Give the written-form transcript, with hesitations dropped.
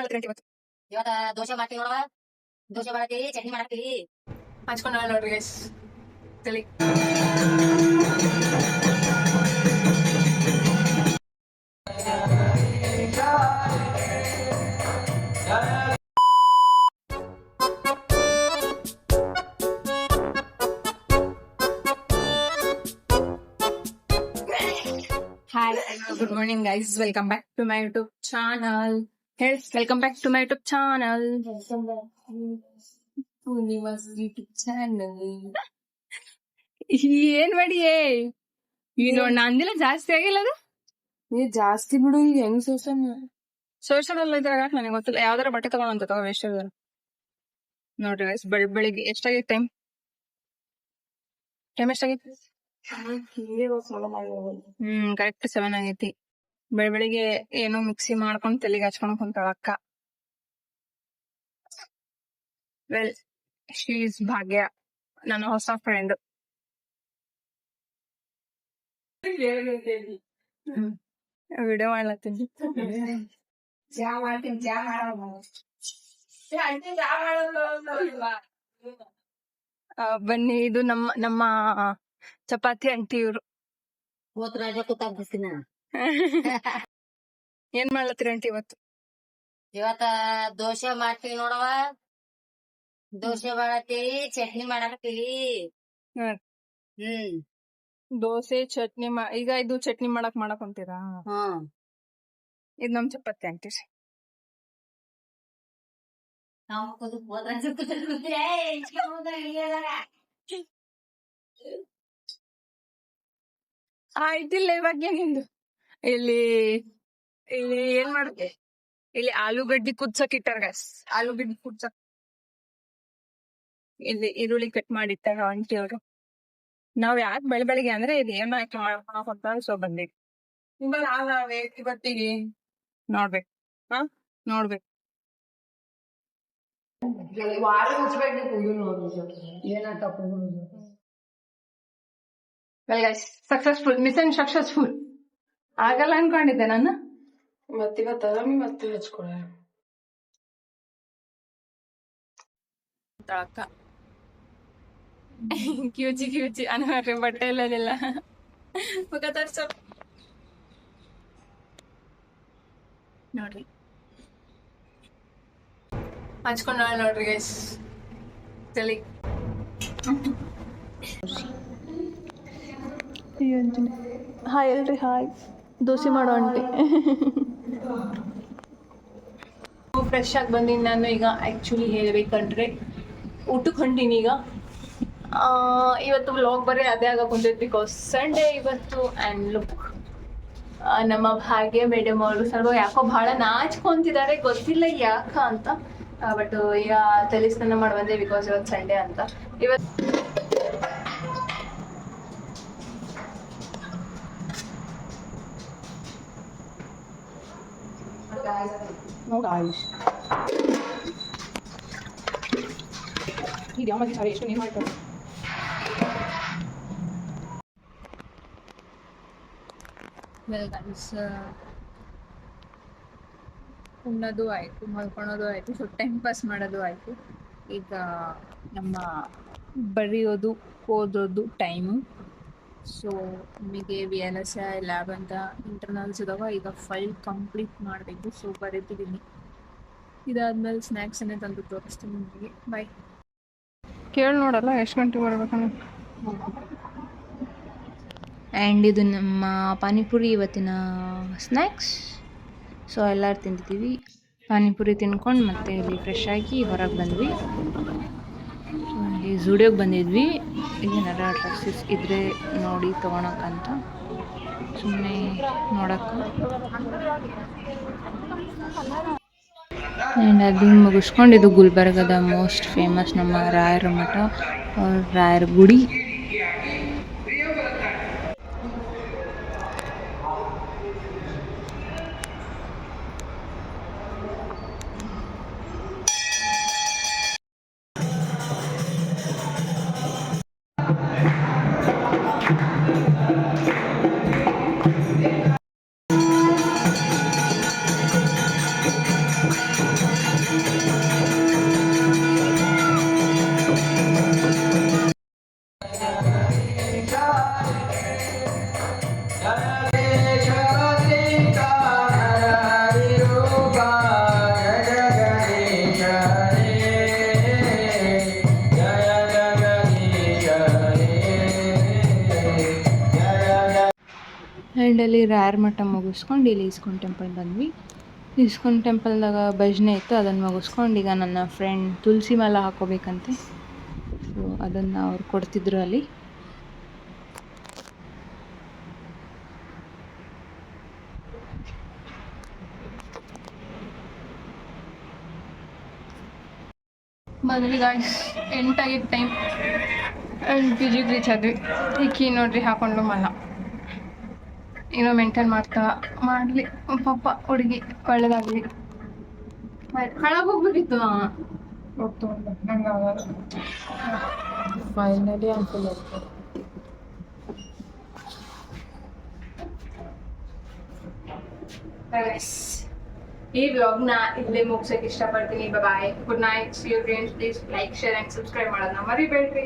ಮಾಡ್ತೀರಿ ಇವತ್ತು? ಇವತ್ತ ದೋಸೆ ಮಾಡ್ತೀವಿ ನೋಡವ. ದೋಸೆ ಮಾಡತ್ತೀವಿ, ಚಟ್ನಿ ಮಾಡತ್ತೀವಿ. ಹಚ್ಕೊಂಡು ನೋಡ್ರಿ ಗೈಸ್ ತಲಿ. Hi, good morning guys. Welcome back to my YouTube channel. Welcome back to my YouTube channel. YouTube channel ಏನ್ ಮಾಡಿ ಈ ನೋಡ್ ನಂದಿಲ್ಲ ಜಾಸ್ತಿ ಆಗಿಲ್ಲ ಅದು. ನೀ ಜಾಸ್ತಿ ಬಿಡು, ಈಗ ಹೆಂಗ್ ಸೋಷಲ್ ಎಲ್ಲ ಇದ್ರಾಗ ನನಗೆ ಗೊತ್ತಿಲ್ಲ. ಯಾವ್ದಾರ ಬಟ್ಟೆ ತಗೊಂಡಂತ ತಗೋ ವೇಸ್ಟ್ ಇದಾರ ನೋಡ್ರಿ ಗೈಸ್. ಬೆಳಿಗ್ಗೆ ಎಷ್ಟಾಗೈತಿ ಟೈಮ್ ಎಷ್ಟಾಗೈತಿ? ಕರೆಕ್ಟ್ 7 ಆಗೈತಿ. ಬೆಳಿಗ್ಗೆ ಏನೋ ಮಿಕ್ಸಿ ಮಾಡ್ಕೊಂಡ್ ತಲೆಗೆ ಹಚ್ಕೊಂಡ್ ಕುಂತಾಳ ಅಕ್ಕ. ವೆಲ್, ಶಿ ಇಸ್ ಭಾಗ್ಯ, ನನ್ನ ಹೊಸ ಫ್ರೆಂಡ್. ವಿಡಿಯೋ ಮಾಡ್ಲತ್ತೀನಿ. ಬನ್ನಿ, ಇದು ನಮ್ಮ ಚಪಾತಿ ಅಂಟಿ ಇವ್ರು. ಹೋತ್ರಾಜ ಕೂತಾಗ್ಬಿಡ್ತೀನಿ. ಏನ್ ಮಾಡ್ಲತ್ತೀರಿ ಅಂಟಿ ಇವತ್ತು? ಇವತ್ತ ದೋಸೆ ಮಾಡ್ತೀವಿ ನೋಡವ. ದೋಸೆ ಮಾಡತ್ತೀವಿ, ಚಟ್ನಿ ಮಾಡಾಕತ್ತೀವಿ. ದೋಸೆ ಚಟ್ನಿ ಈಗ ಇದು ಚಟ್ನಿ ಮಾಡಕ್ ಹೊಂತೀರಾ? ಇದು ನಮ್ ಚಪಾತಿ ಅಂಟಿ. ಆಯ್ತಿಲ್ಲ ಇವಾಗ ನಿಂದು. ಇಲ್ಲಿ ಏನ್ ಮಾಡುತ್ತೆ? ಇಲ್ಲಿ ಆಲೂಗಡ್ಡಿ ಕುದ್ಸಕ್ ಇಟ್ಟಾರ ಗೈಸ್. ಆಲೂಗಡ್ಡಿ ಕುದ್ಸಕ್ ಇಲ್ಲಿ ಈರುಳ್ಳಿ ಕಟ್ ಮಾಡಿಟ್ಟಾರ ಆಂಟಿ ಅವರು. ನಾವ್ ಯಾಕೆ ಬೆಳಿಗ್ಗೆ ಅಂದ್ರೆ ಇದು ಏನೋ ಮಾಡ್ಕೊಂತ ಸೊ ಬಂದಿವಿ. ಇವತ್ತಿಗೆ ನೋಡ್ಬೇಕು. ನೋಡ್ಬೇಕು. Successful, mission successful. ಆಗಲ್ಲ ಅನ್ಕೊಂಡಿದ್ದೆ ನಾನು. ಮತ್ತೆ ಹಚ್ಕೊಳ ಅಕ್ಕ ಕ್ಯೂಚಿ ಅನ್ರಿ ಬಟ್ಟೆ ಇಲ್ಲದಿಲ್ಲ ಮುಖ ತೋರ್ಸೋ ನೋಡ್ರಿ. ಹಚ್ಕೊಂಡ್ ನೋಡ್ರಿ ಗೈಸ್ ತಲಿ. ಹಾಯ್ ಎಲ್ರಿ, ಹಾಯ್. ದೋಸೆ ಮಾಡೋ ಅಂಟಿ. ಫ್ರೆಶ್ ಆಗಿ ಬಂದೀನಿ ನಾನು ಈಗ. ಆ್ಯಕ್ಚುಲಿ ಹೇಳ್ಬೇಕಂದ್ರೆ ಊಟಕ್ಕೆ ಹೊಂಟೀನಿ ಈಗ. ಇವತ್ತು ವ್ಲಾಗ್ ಬರೀ ಅದೇ ಆಗ ಕುಂತೈತಿ ಬಿಕಾಸ್ ಸಂಡೇ ಇವತ್ತು. ಆ್ಯಂಡ್ ಲುಕ್, ನಮ್ಮ ಭಾಗ್ಯ ಮೇಡಮ್ ಅವರು ಸ್ವಲ್ಪ ಯಾಕೋ ಭಾಳ ನಾಚ್ಕೊಂತಿದ್ದಾರೆ, ಗೊತ್ತಿಲ್ಲ ಯಾಕ ಅಂತ. ಬಟ್ ಈಗ ತಲೆ ಸ್ನಾನ ಮಾಡಿ ಬಂದೆ ಬಿಕಾಸ್ ಇವತ್ತು ಸಂಡೇ ಅಂತ. ಇವತ್ತು ಎಷ್ಟು ನೀರು ಮಾಡ್ತಾರೆ. ಉಣ್ಣೋದು ಆಯ್ತು, ಮಲ್ಕೊಳೋದು ಆಯ್ತು, ಸೊ ಟೈಮ್ ಪಾಸ್ ಮಾಡೋದು ಆಯ್ತು. ಈಗ ನಮ್ಮ ಬರೆಯೋದು ಓದೋದು ಟೈಮು. ಸೊ ನಮಗೆ VLSI ಲ್ಯಾಬ್ ಅಂತ ಇಂಟರ್ನಲ್ಸ್ ಇದಾವ. ಈಗ ಫೈಲ್ ಕಂಪ್ಲೀಟ್ ಮಾಡಬೇಕು. ಸೊ ಬರೀತಿದ್ದೀನಿ. ಇದಾದ್ಮೇಲೆ ಸ್ನ್ಯಾಕ್ಸ್ ಅನ್ನೇ ತಂದು ತೋರಿಸ್ತೀನಿ ನಿಮಗೆ. ಬಾಯ್. ಕೇಳಿ ನೋಡಲ್ಲ ಎಷ್ಟು ಗಂಟೆಗೆ ಬರ್ಬೇಕಂತ. ಆ್ಯಂಡ್ ಇದು ನಮ್ಮ ಪಾನಿಪುರಿ ಇವತ್ತಿನ ಸ್ನ್ಯಾಕ್ಸ್. ಸೊ ಎಲ್ಲರೂ ತಿಂತಿದ್ದೀವಿ. ಪಾನಿಪುರಿ ತಿನ್ಕೊಂಡು ಮತ್ತೆ ಇಲ್ಲಿ ಫ್ರೆಶ್ ಆಗಿ ಹೊರಗೆ ಬಂದ್ವಿ. ಈ ಝೂಡಿಯೋಗೆ ಬಂದಿದ್ವಿ. ಏನಾರ ಡ್ರೆಸ್ಸಸ್ ಇದ್ರೆ ನೋಡಿ ತೊಗೊಳಕ್ಕಂತ, ಸುಮ್ಮನೆ ನೋಡೋಕ್ಕೆ. ಆ್ಯಂಡ್ ಅದನ್ನು ಮುಗಿಸ್ಕೊಂಡು ಇದು ಗುಲ್ಬರ್ಗದ ಮೋಸ್ಟ್ ಫೇಮಸ್ ನಮ್ಮ ರಾಯರ ಮಠ, ರಾಯರ ಗುಡಿ. ಎಂಡಲ್ಲಿ ರ್ಯಾರ್ ಮಠ ಮುಗಿಸ್ಕೊಂಡು ಇಲ್ಲಿ ಇಸ್ಕಾನ್ ಟೆಂಪಲ್ ಬಂದ್ವಿ. ಇಸ್ಕಾನ್ ಟೆಂಪಲ್ದಾಗ ಭಜನೆ ಇತ್ತು, ಅದನ್ನು ಮುಗಿಸ್ಕೊಂಡು ಈಗ ನನ್ನ ಫ್ರೆಂಡ್ ತುಳಸಿ ಮಾಲ ಹಾಕೋಬೇಕಂತೆ. ಸೊ ಅದನ್ನು ಅವ್ರು ಕೊಡ್ತಿದ್ರು ಅಲ್ಲಿ. ಬಂದ್ವಿ ಗಾಯ್ಸ್, 8 ಆಗಿತ್ತು ಟೈಮ್. ಆ್ಯಂಡ್ ಪಿ ಜಿಗೆ ರೀಚ್ ಆದ್ವಿ. ಈಕಿ ನೋಡ್ರಿ ಹಾಕೊಂಡು ಮಲ್ಲ ಏನೋ ಮೇಂಟೈನ್ ಮಾಡಲಿ ಪಾಪ ಹುಡುಗಿ, ಒಳ್ಳೇದಾಗಲಿ. ಕಳಗೆ ಹೋಗ್ಬೇಕಿತ್ತು ನಂಗೆ ಆವಾಗ. ಫೈನಲಿ ಅಂಕಲ್ ಈ ವ್ಲಾಗ್ನ ಇಲ್ಲೇ ಮುಗ್ಸೋಕೆ ಇಷ್ಟಪಡ್ತೀನಿ. Bye, good night, see you friends. Please like, share and subscribe ಮಾಡೋದನ್ನ ಮರಿಬೇಡ್ರಿ.